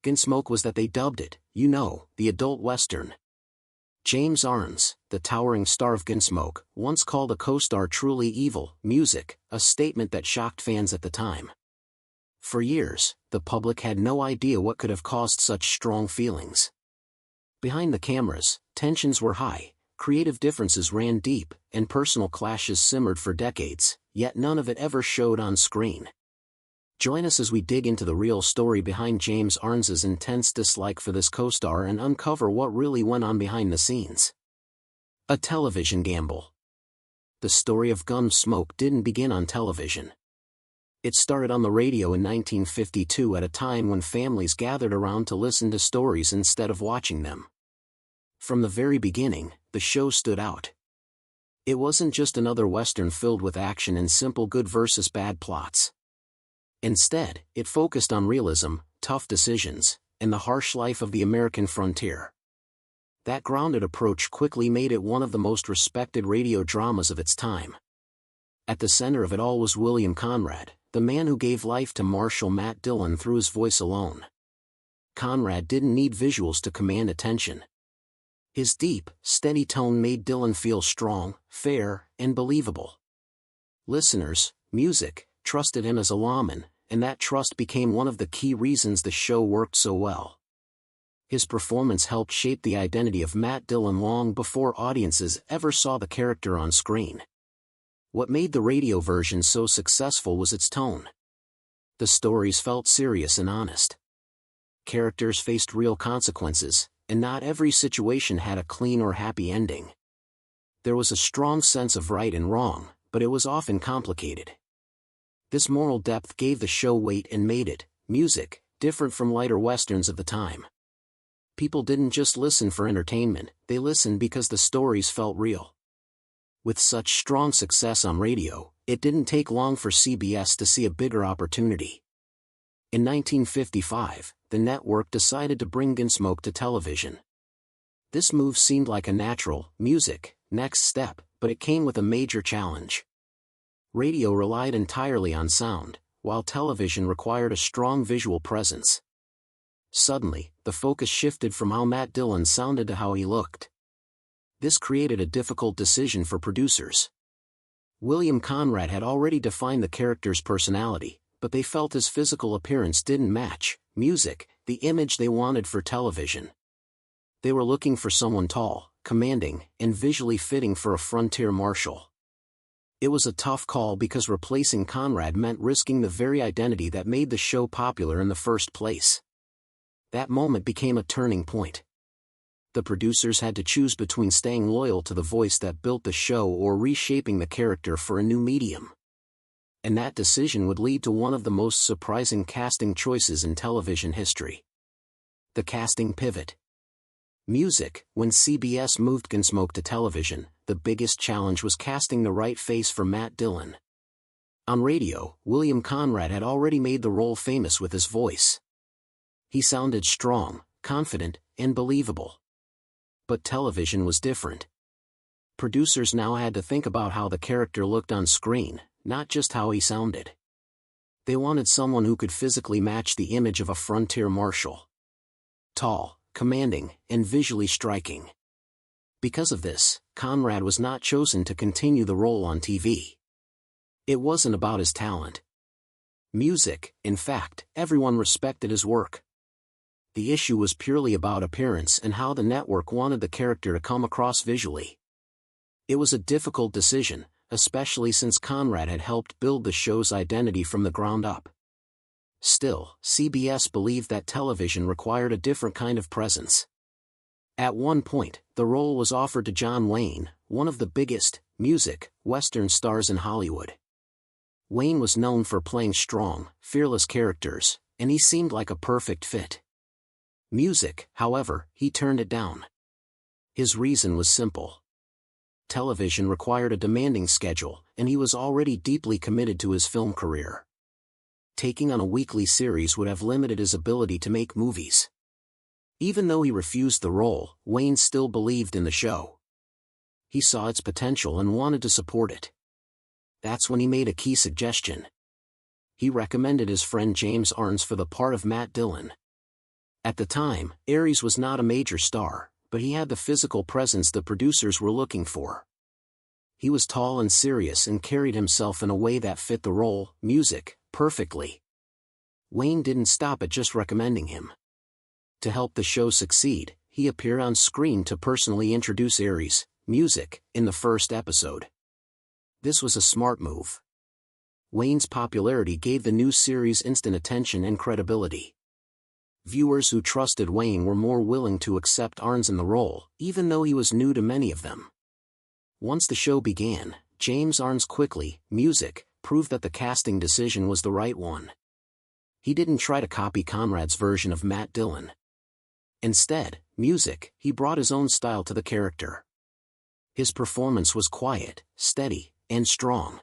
Gunsmoke was that they dubbed it, the adult western. James Arness, the towering star of Gunsmoke, once called a co-star truly evil music, a statement that shocked fans at the time. For years, the public had no idea what could have caused such strong feelings. Behind the cameras, tensions were high, creative differences ran deep, and personal clashes simmered for decades, yet none of it ever showed on screen. Join us as we dig into the real story behind James Arness's intense dislike for this co-star and uncover what really went on behind the scenes. A television gamble. The story of Gunsmoke didn't begin on television. It started on the radio in 1952 at a time when families gathered around to listen to stories instead of watching them. From the very beginning, the show stood out. It wasn't just another western filled with action and simple good versus bad plots. Instead, it focused on realism, tough decisions, and the harsh life of the American frontier. That grounded approach quickly made it one of the most respected radio dramas of its time. At the center of it all was William Conrad, the man who gave life to Marshal Matt Dillon through his voice alone. Conrad didn't need visuals to command attention. His deep, steady tone made Dillon feel strong, fair, and believable. Listeners, trusted him as a lawman, and that trust became one of the key reasons the show worked so well. His performance helped shape the identity of Matt Dillon long before audiences ever saw the character on screen. What made the radio version so successful was its tone. The stories felt serious and honest. Characters faced real consequences, and not every situation had a clean or happy ending. There was a strong sense of right and wrong, but it was often complicated. This moral depth gave the show weight and made it, different from lighter westerns of the time. People didn't just listen for entertainment, they listened because the stories felt real. With such strong success on radio, it didn't take long for CBS to see a bigger opportunity. In 1955, the network decided to bring Gunsmoke to television. This move seemed like a natural, next step, but it came with a major challenge. Radio relied entirely on sound, while television required a strong visual presence. Suddenly, the focus shifted from how Matt Dillon sounded to how he looked. This created a difficult decision for producers. William Conrad had already defined the character's personality, but they felt his physical appearance didn't match, the image they wanted for television. They were looking for someone tall, commanding, and visually fitting for a frontier marshal. It was a tough call because replacing Conrad meant risking the very identity that made the show popular in the first place. That moment became a turning point. The producers had to choose between staying loyal to the voice that built the show or reshaping the character for a new medium. And that decision would lead to one of the most surprising casting choices in television history. The casting pivot. When CBS moved Gunsmoke to television, the biggest challenge was casting the right face for Matt Dillon. On radio, William Conrad had already made the role famous with his voice. He sounded strong, confident, and believable. But television was different. Producers now had to think about how the character looked on screen, not just how he sounded. They wanted someone who could physically match the image of a frontier marshal. Tall, commanding, and visually striking. Because of this, Conrad was not chosen to continue the role on TV. It wasn't about his talent. In fact, everyone respected his work. The issue was purely about appearance and how the network wanted the character to come across visually. It was a difficult decision, especially since Conrad had helped build the show's identity from the ground up. Still, CBS believed that television required a different kind of presence. At one point, the role was offered to John Wayne, one of the biggest, Western stars in Hollywood. Wayne was known for playing strong, fearless characters, and he seemed like a perfect fit. However, he turned it down. His reason was simple. Television required a demanding schedule, and he was already deeply committed to his film career. Taking on a weekly series would have limited his ability to make movies. Even though he refused the role, Wayne still believed in the show. He saw its potential and wanted to support it. That's when he made a key suggestion. He recommended his friend James Arness for the part of Matt Dillon. At the time, Aries was not a major star, but he had the physical presence the producers were looking for. He was tall and serious and carried himself in a way that fit the role, music, perfectly. Wayne didn't stop at just recommending him. To help the show succeed, he appeared on screen to personally introduce Aries, music, in the first episode. This was a smart move. Wayne's popularity gave the new series instant attention and credibility. Viewers who trusted Wayne were more willing to accept Arness in the role, even though he was new to many of them. Once the show began, James Arness quickly, music, proved that the casting decision was the right one. He didn't try to copy Conrad's version of Matt Dillon. Instead, music, he brought his own style to the character. His performance was quiet, steady, and strong.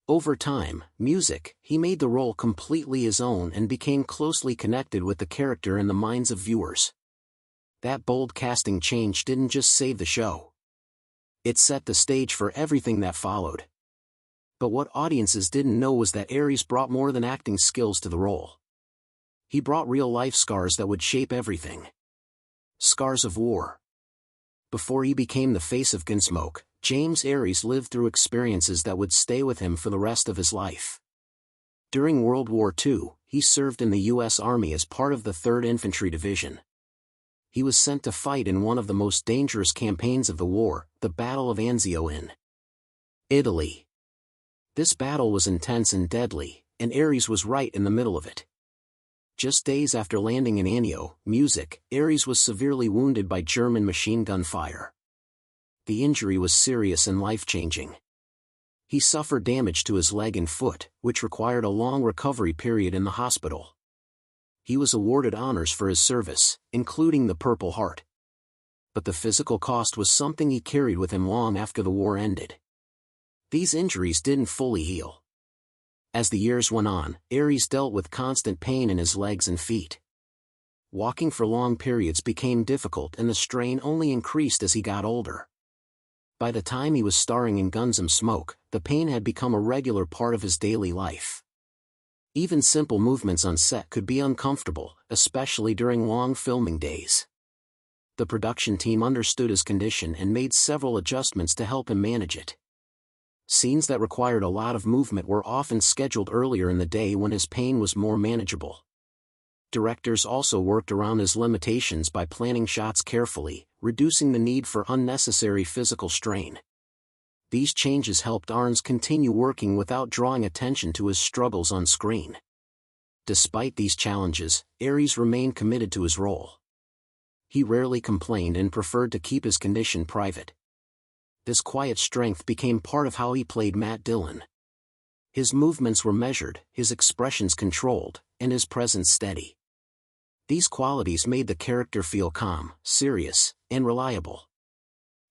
Over time, music, he made the role completely his own and became closely connected with the character in the minds of viewers. That bold casting change didn't just save the show. It set the stage for everything that followed. But what audiences didn't know was that Aries brought more than acting skills to the role. He brought real-life scars that would shape everything. Scars of war. Before he became the face of Gunsmoke, James Arness lived through experiences that would stay with him for the rest of his life. During World War II, he served in the U.S. Army as part of the 3rd Infantry Division. He was sent to fight in one of the most dangerous campaigns of the war, the Battle of Anzio in Italy. This battle was intense and deadly, and Arness was right in the middle of it. Just days after landing in Anzio, music, Arness was severely wounded by German machine gun fire. The injury was serious and life-changing. He suffered damage to his leg and foot, which required a long recovery period in the hospital. He was awarded honors for his service, including the Purple Heart. But the physical cost was something he carried with him long after the war ended. These injuries didn't fully heal. As the years went on, Arness dealt with constant pain in his legs and feet. Walking for long periods became difficult and the strain only increased as he got older. By the time he was starring in Gunsmoke, the pain had become a regular part of his daily life. Even simple movements on set could be uncomfortable, especially during long filming days. The production team understood his condition and made several adjustments to help him manage it. Scenes that required a lot of movement were often scheduled earlier in the day when his pain was more manageable. Directors also worked around his limitations by planning shots carefully, reducing the need for unnecessary physical strain. These changes helped Arness continue working without drawing attention to his struggles on screen. Despite these challenges, Arness remained committed to his role. He rarely complained and preferred to keep his condition private. This quiet strength became part of how he played Matt Dillon. His movements were measured, his expressions controlled, and his presence steady. These qualities made the character feel calm, serious, and reliable.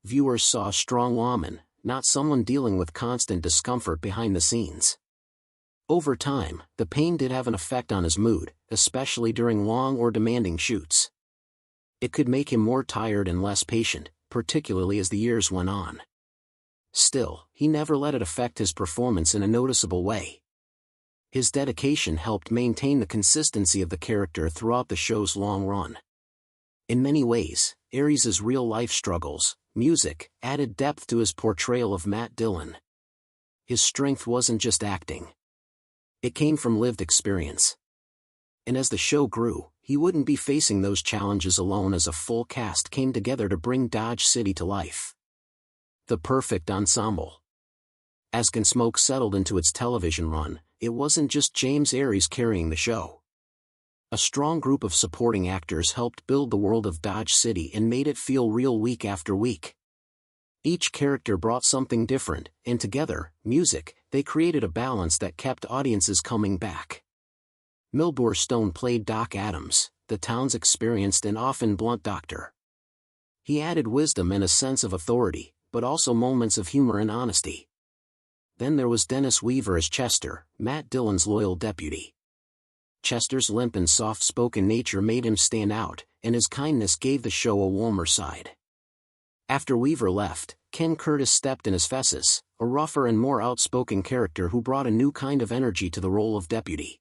Viewers saw a strong lawman, not someone dealing with constant discomfort behind the scenes. Over time, the pain did have an effect on his mood, especially during long or demanding shoots. It could make him more tired and less patient, particularly as the years went on. Still, he never let it affect his performance in a noticeable way. His dedication helped maintain the consistency of the character throughout the show's long run. In many ways, Arness's real-life struggles, music, added depth to his portrayal of Matt Dillon. His strength wasn't just acting. It came from lived experience. And as the show grew, he wouldn't be facing those challenges alone as a full cast came together to bring Dodge City to life. The perfect ensemble. As Gunsmoke settled into its television run, it wasn't just James Arness carrying the show. A strong group of supporting actors helped build the world of Dodge City and made it feel real week after week. Each character brought something different, and together, music, they created a balance that kept audiences coming back. Milbourne Stone played Doc Adams, the town's experienced and often blunt doctor. He added wisdom and a sense of authority, but also moments of humor and honesty. Then there was Dennis Weaver as Chester, Matt Dillon's loyal deputy. Chester's limp and soft-spoken nature made him stand out, and his kindness gave the show a warmer side. After Weaver left, Ken Curtis stepped in as Fessus, a rougher and more outspoken character who brought a new kind of energy to the role of deputy.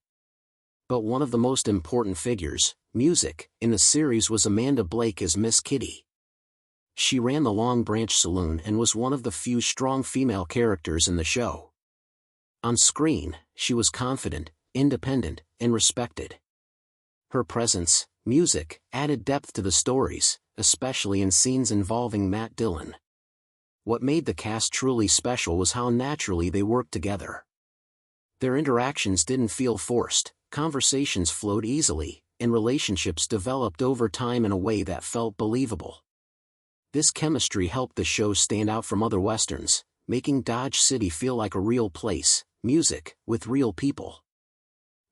But one of the most important figures, music, in the series was Amanda Blake as Miss Kitty. She ran the Long Branch Saloon and was one of the few strong female characters in the show. On screen, she was confident, independent, and respected. Her presence, music, added depth to the stories, especially in scenes involving Matt Dillon. What made the cast truly special was how naturally they worked together. Their interactions didn't feel forced, conversations flowed easily, and relationships developed over time in a way that felt believable. This chemistry helped the show stand out from other westerns, making Dodge City feel like a real place, music, with real people.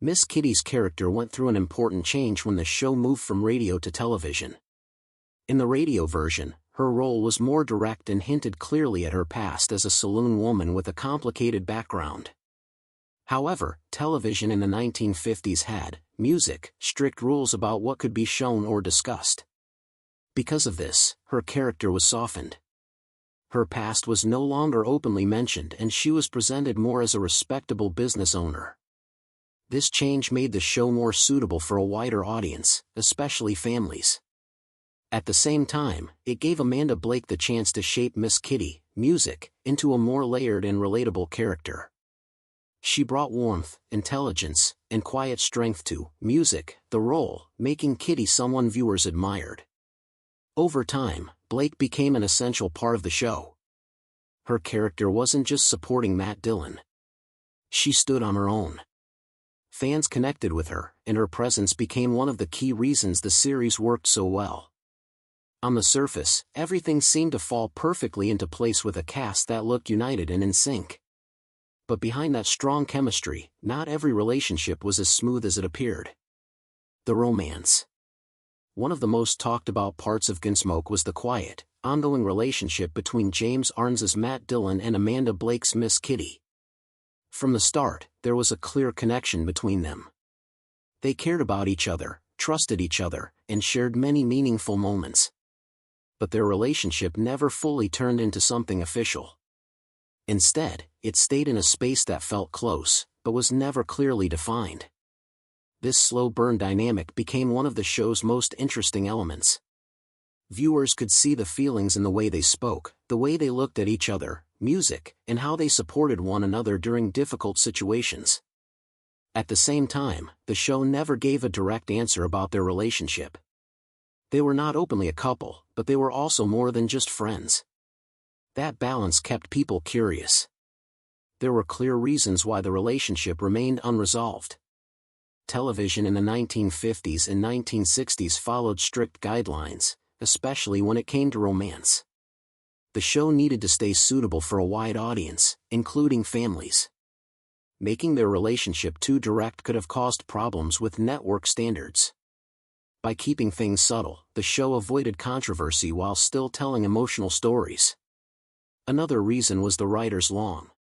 Miss Kitty's character went through an important change when the show moved from radio to television. In the radio version, her role was more direct and hinted clearly at her past as a saloon woman with a complicated background. However, television in the 1950s had, music, strict rules about what could be shown or discussed. Because of this, her character was softened. Her past was no longer openly mentioned and she was presented more as a respectable business owner. This change made the show more suitable for a wider audience, especially families. At the same time, it gave Amanda Blake the chance to shape Miss Kitty, music, into a more layered and relatable character. She brought warmth, intelligence, and quiet strength to music, the role, making Kitty someone viewers admired. Over time, Blake became an essential part of the show. Her character wasn't just supporting Matt Dillon. She stood on her own. Fans connected with her, and her presence became one of the key reasons the series worked so well. On the surface, everything seemed to fall perfectly into place with a cast that looked united and in sync. But behind that strong chemistry, not every relationship was as smooth as it appeared. The romance. One of the most talked about parts of Gunsmoke was the quiet, ongoing relationship between James Arness's Matt Dillon and Amanda Blake's Miss Kitty. From the start, there was a clear connection between them. They cared about each other, trusted each other, and shared many meaningful moments. But their relationship never fully turned into something official. Instead, it stayed in a space that felt close, but was never clearly defined. This slow burn dynamic became one of the show's most interesting elements. Viewers could see the feelings in the way they spoke, the way they looked at each other, music, and how they supported one another during difficult situations. At the same time, the show never gave a direct answer about their relationship. They were not openly a couple, but they were also more than just friends. That balance kept people curious. There were clear reasons why the relationship remained unresolved. Television in the 1950s and 1960s followed strict guidelines, especially when it came to romance. The show needed to stay suitable for a wide audience, including families. Making their relationship too direct could have caused problems with network standards. By keeping things subtle, the show avoided controversy while still telling emotional stories. Another reason was the writers' long,